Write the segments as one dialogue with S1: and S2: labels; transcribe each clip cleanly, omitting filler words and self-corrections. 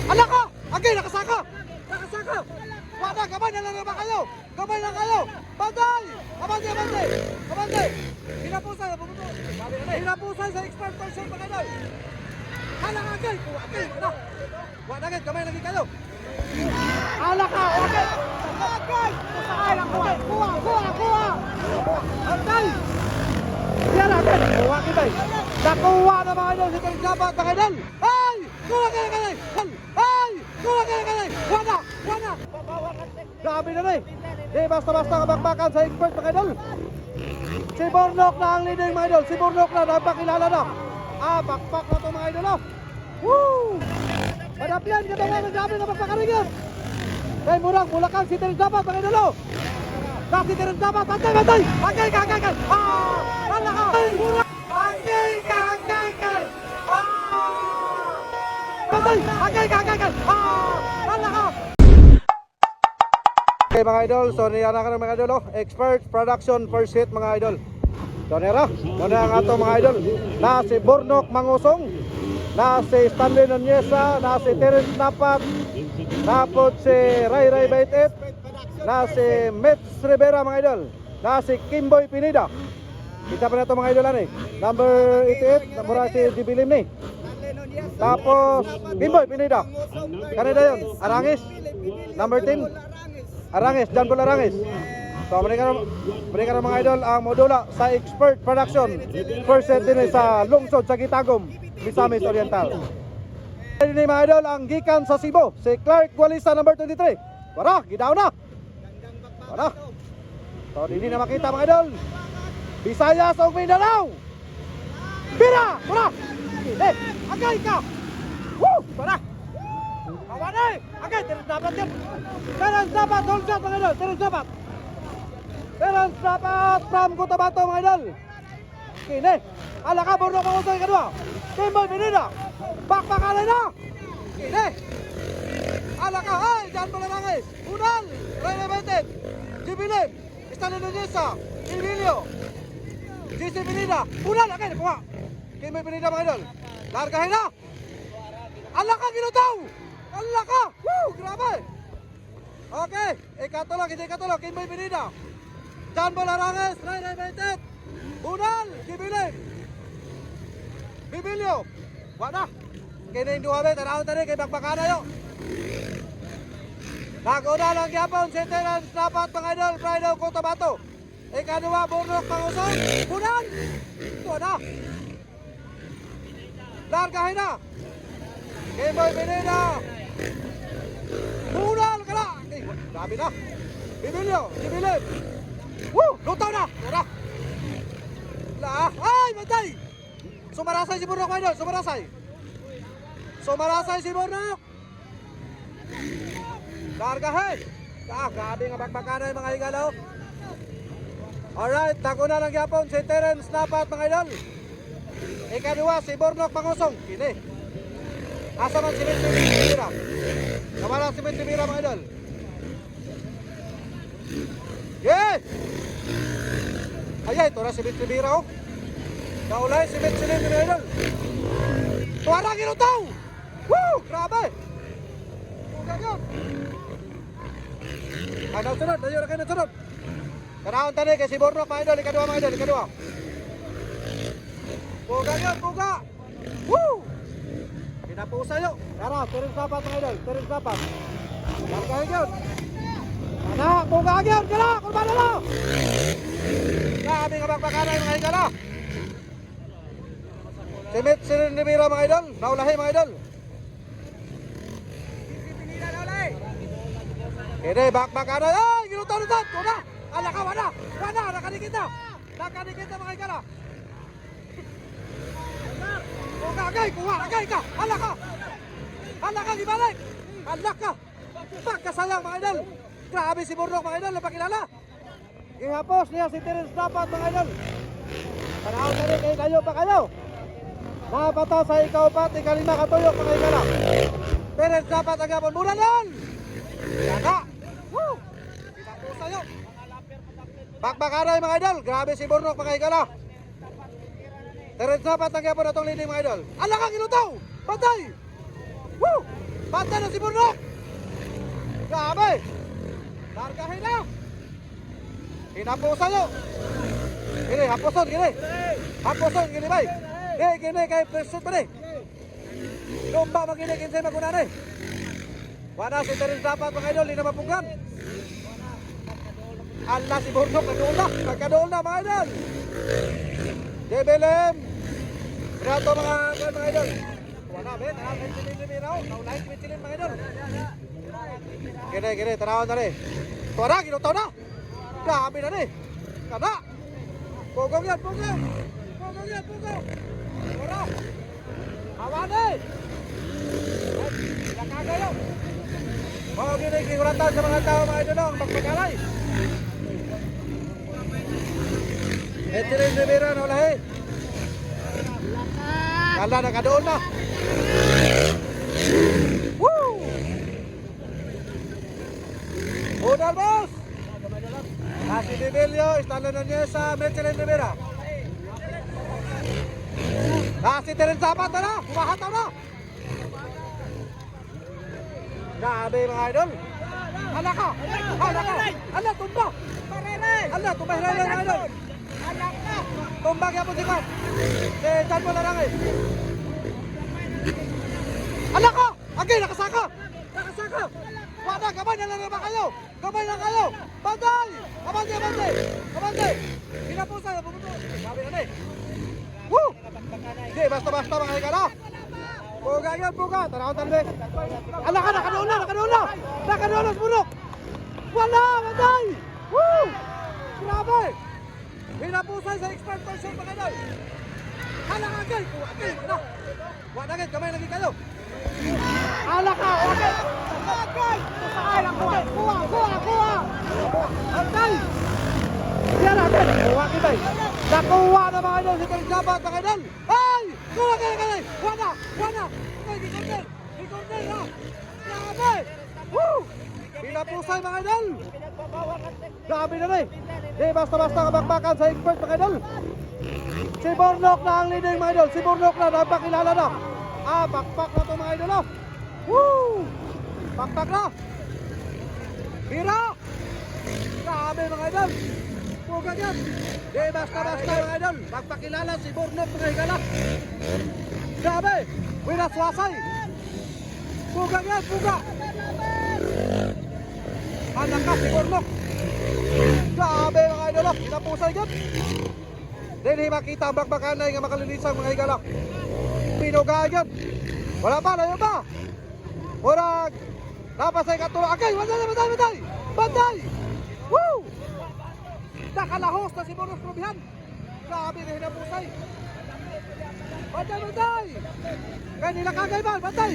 S1: Ala ka! Agay, nakasaka! Nakasaka! Wala, gabay na lang ba kayo? Gabay na kayo! Banday! Abante, abante! Abante! Hinapusan! Hinapusan sa expert person mga idol! Ala ka, agay! Agay! Wala, agay! Gabay lagi kayo! Ala ka! Agay! Agay! Ay, kuha! Kuha! Kuha! Kuha! Agay! Yan agay! Kuha kita eh! Nakuha na mga idol! Sige, dapat mga idol! Ay! Kuha ka na kayo! Ay! Kuha ka na kayo! Wala! Wala! Grabe na rin! Di basta-basta kabakbakan sa expert mga idol! Si Bornok na ang leading mga idol! Si Bornok na napakilala na! Bakbak na ito mga idol! Woo! Madapian ka ba mga grabe na bakbakaringin! Kaya murang mulakan si Terence Dapat mga idol! Si Terence Dapat! Bantay! Bantay! Agay ka! Agay ka! Wala ka! Agay ka! Agay ka! Bantay! Agay ka! Agay ka! Wala ka! Okay mga idol, so niyan na ka ng mga idol, expert production first hit mga idol. So nera, ang ato mga idol, na si Bornok Mangusong, na si Stanley Nonyesa, na si Terence Dapat, tapos si Ray Ray Baitet, na si Mets Rivera mga idol, na si Kimboy Pineda. Kita pa na ito mga idol number 88, mura si Dibilim ni. Tapos Kimboy Pineda, kanina yun, Arangis, number 10. Arangis, John Paul Arangis. So, mereka mga idol ang modula sa expert production. First set din sa lungsod sa Gitagum, Misamis Oriental. Ini mga idol ang gikan sa Cebu, si Clark Gualisa number 23. Wala, gidaw na. Wala. So, hindi na makita mga idol. Visayas o Mindanao. Bira! Wala! Agay ka! Woo! Wala! Kawanay! Agay, Terence Dapat yan! Terence Dapat, hold shot mga idol! Terence Dapat! Terence Dapat from Cotabato mga idol! Kine! Ala ka, Bornok Mangusong yung kadua! Kimboy Pineda! Bakbakalay na! Kine! Ala ka! Ay! Diyan pala langis! Unal! Ray Levented! Jibilip! Stanley Nonyesa! Emilio! JC Pineda! Unal! Agay, nakuha! Kimboy Pineda mga idol! Largahin na! Ala ka, ginutaw! Allah ka! Woo! Grabe! Okay, ikatulog, hindi ikatulog, Kimboy Pineda. John Paul Arangis, Ray Ray Baitet. Unal, Gibilip. Bibilio. Wala. Kaya yung duwabe, tanahon tani, kay bakbakana yun. Nag-una lang yapon, si Terence Dapat, mga idol, Friday, Cotabato. Ikaduwa, Bornok Mangusong. Unal! Wala. Largahin na. Kimboy Pineda. Unal ka na! Grabe na! Bibilyo! Gibilip! Woo! Lutaw na! Wala! Ay! Matay! Sumarasay si Bornok, mga idol! Sumarasay! Sumarasay si Bornok! Largahin! Grabe nga bakbakana yung mga higalaw! Alright! Naguna lang yapon si Terence Dapat, mga idol! Ikaduwa si Bornok Mangusong! Kini! Asa man si Mitibira? Nawala si Mitibira mga idol. Yeah! Ayay, ito na si Mitibira oh. Naulay si Mitibira mga idol. Tuwarang inutaw! Woo! Grabe! Tugan yun! Ano sunod? Dayo na kayo na sunod. Kanahon tani kay si Bornok mga idol. Ikaduwa mga idol. Ikaduwa. Tugan yun! Tuga! Woo! Pinapusa yun. Tara, Terence Dapat mga idol. Terence Dapat. Largahin yun. Ana, bugaan yun. Kala, kulbana na. Grabe nga bakbakana yung mga higala. Simit, Sirinibira mga idol. Naulahi mga idol. Hindi, bakbakana. Ay, ginutaw na dyan. Tuna. Ala ka, wala. Wala, nakadikit na. Nakadikit na mga higala. Agay, kuha, agay ka, hala ka, gibalik, hala ka, pagkasalang mga idol, grabe si Bornok mga idol, napakilala, ihapos niya si Terence Dapat mga idol, panahon na rin kayo pa kayo, mabata sa ikaw pat, ikalima katuyok mga igala, Terence Dapat ang gapon, mura lang, yaga, woo, pinapos tayo, bakbakaray mga idol, grabe si Bornok mga igala, Terence Dapat ang yapon atong leading mga idol. Ala ka ginutaw! Patay! Woo! Bantay na si Burnok. Grabe. Largahin na. Hinapusan nyo. Gini, hapuson, gini. Hapuson, gini bay. Gini, kay presyon pa ni. Lumba magini, kinsay maguna ni. Wala si Terence dapat mga idol, hindi na mapugan. Allah si Burnok, nagkadool na mga idol. JBLM. Grato mga idol. Wala, bet. Naulahin pichilin mga idol. Gini, tanawan na rin. Tuwara, ginutaw na. Grabe na rin. Kada. Pugong yan. Tuwara. Hawan eh. Nakagayo. Mga gini-giguratan sa mga tao mga idol ang magpagalay. Etirin Rivera na ulahi. Kala nakadoon na. Woo! Unal boss! Si Dibilio, istalo na niya sa Etirin Rivera. Si Terence Zapat na, humahataw na. Grabe mga idol. Hala ka. Hala, tumba. Hala, tumba hilang mga idol. Tumba kaya po si Pat. Diyan mo larang eh. Hala ka. Agay, nakasaka. Wala, gamay na lang ba kayo? Bantay. Abante. Pinapusa, bumuto. Grabe na eh. Woo! Hindi, basta mga higala. Puga. Tanaw talbe. Ala ka, nakadoon na sa bunok. Wala, matay. Woo! Grabe. Pinapusay sa expert person mga idol. Ala ka, agay. Wala agad, kamay lagi kayo. Ala ka, agay. Kuha. Antay. Diyan agad. Kuha kita. Nakuha na mga idol si Terence Zapat mga idol. Ay! Kuha kayo. Wala. Ay, di corner ha. Grabe. Woo! Pinapusay mga idol. Grabe na rin. Di basta-basta kabakbakan sa expert mga idol. Si Burnok na ang leading mga idol. Si Burnok na napakilala na. Bakbak na ito mga idol. Woo! Bakbak na. Bira. Grabe mga idol. Puga yan. Di basta-basta mga idol. Magpakilala si Burnok mga higala. Grabe. Winaswasay. Puga yan. Anak ka si Burnok. Grabe mga idol. Pinapusay yan. Dili makita ang bakbakanay nga makalinisang mga higala. Pinugaan yan. Wala pa. Layo pa. Murag. Napasay katulong. Agay. Bantay. Woo! Nakalahos na si Burnok Probihan. Grabe na hinapusay. Bantay. Kaya nila kagay ba? Bantay.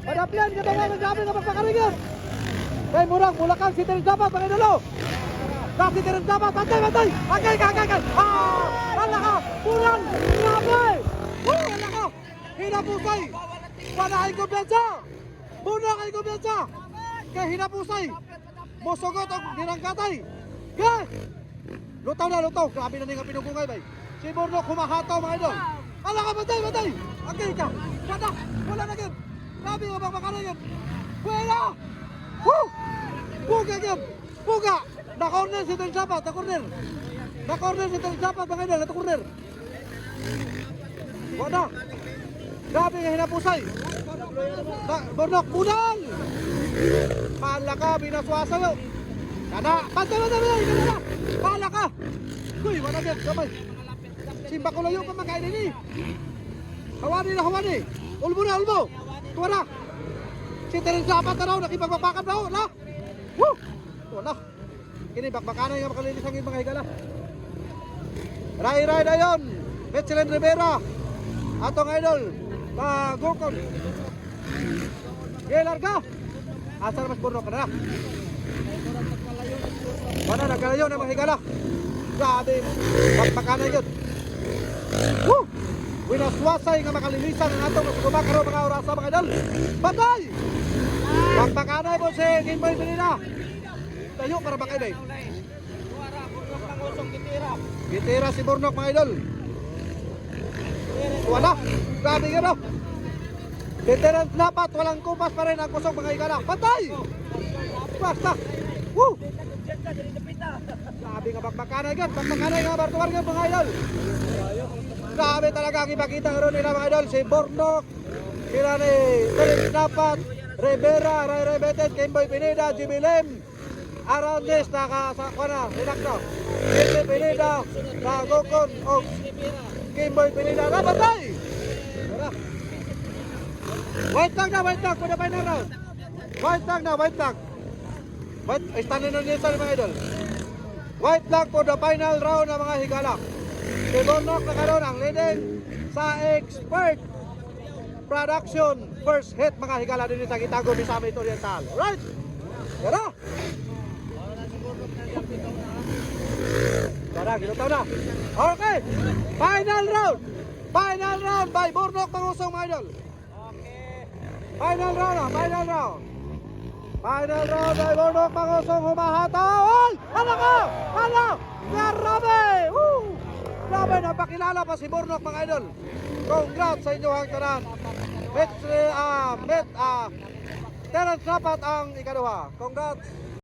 S1: Madapian ka ba nga grabe na magpakaringan. Kaya mulakan si Terence Zapat mga idolo. Si Terence Zapat. Bantay. Agay. Hala ka. Pulang. Grabe. Woo! Hala ka. Hinapusay. Wala kumpiyansa. Burnok ay kumpiyansa. Kaya hinapusay. Mosogot ang nirangkatay. Gay! Lutaw. Grabe na nga pinugungay bay. Si Burnok humahataw mga idol. Ala ka, bantay. Agay ka. Wala na gid. Grabe nga bakbakan yan. Wala! Woo! Puga! Na-corner si Terence Zapat. Na-corner si Terence Zapat mga idol. Na-corner. Wala. Grabe nga hinapusay. Burnok, punal! Pala ka, binaswasa yo. Kana, bantay. Pala ka. Uy, wala din, kamay. Simba ko layo pa makainin ni. Hawani. Ulbo. Tuwa. Si Terence Zapat na raw, nakipagpapakan raw. La. Woo! Tuwa na. Kini, bakbakanan yung makalinis ang mga higala. Rai na yun. Etirin Rivera. Atong idol. Gokon. Larga. Asal mas Burnok na. Mana nagkalayo na mga higala. Grabe. Bakbakanan yun. Woo! Winaswasay nga makalinisan ang atong kumakaro mga orasa mga idol. Bantay! Bakbakanay po si Ginboy Benina. Tayo para bakay day. Gitira si Burnok mga idol. Wala. Grabe nga daw. Si Terence Lapat, walang kupas pa rin ang kusog mga higala. Patay! Basta! Woo! Sabi nga bakbakanay gan, bakbakanay nga Bartuar nga mga idol. Grabe talaga ang ipakita nga ron nila mga idol. Si Bornok, sila ni Terence Lapat, Rivera, Ray Rebetes, Kimboy Pineda, Jimmy Lim, Arandes, nakasakwa na, Rinakno, Jimmy Pineda, Nagokon, o Kimboy Pineda, napatay! Tara! White tag na, pwede pa na round. White tag na, white tag. Stand na niya sa mga idol. White flag for the final round ng mga higala. Si Bornok na karoon ang leading sa expert production first hit mga higala din sa Gitago, Misamis Oriental. Right? Tara! Tara, ginutaw na. Okay! Final round! Final round by Bornok Mangusong mga idol. Final round na, final round. Final round ay Bornok Mangusong humahataw. Ay! Hala ka! Hala! Grabe! Woo! Grabe, napakilala pa si Bornok mga idol. Congrats sa inyo ang tanan. Terence Lapat ang ikaduha. Congrats.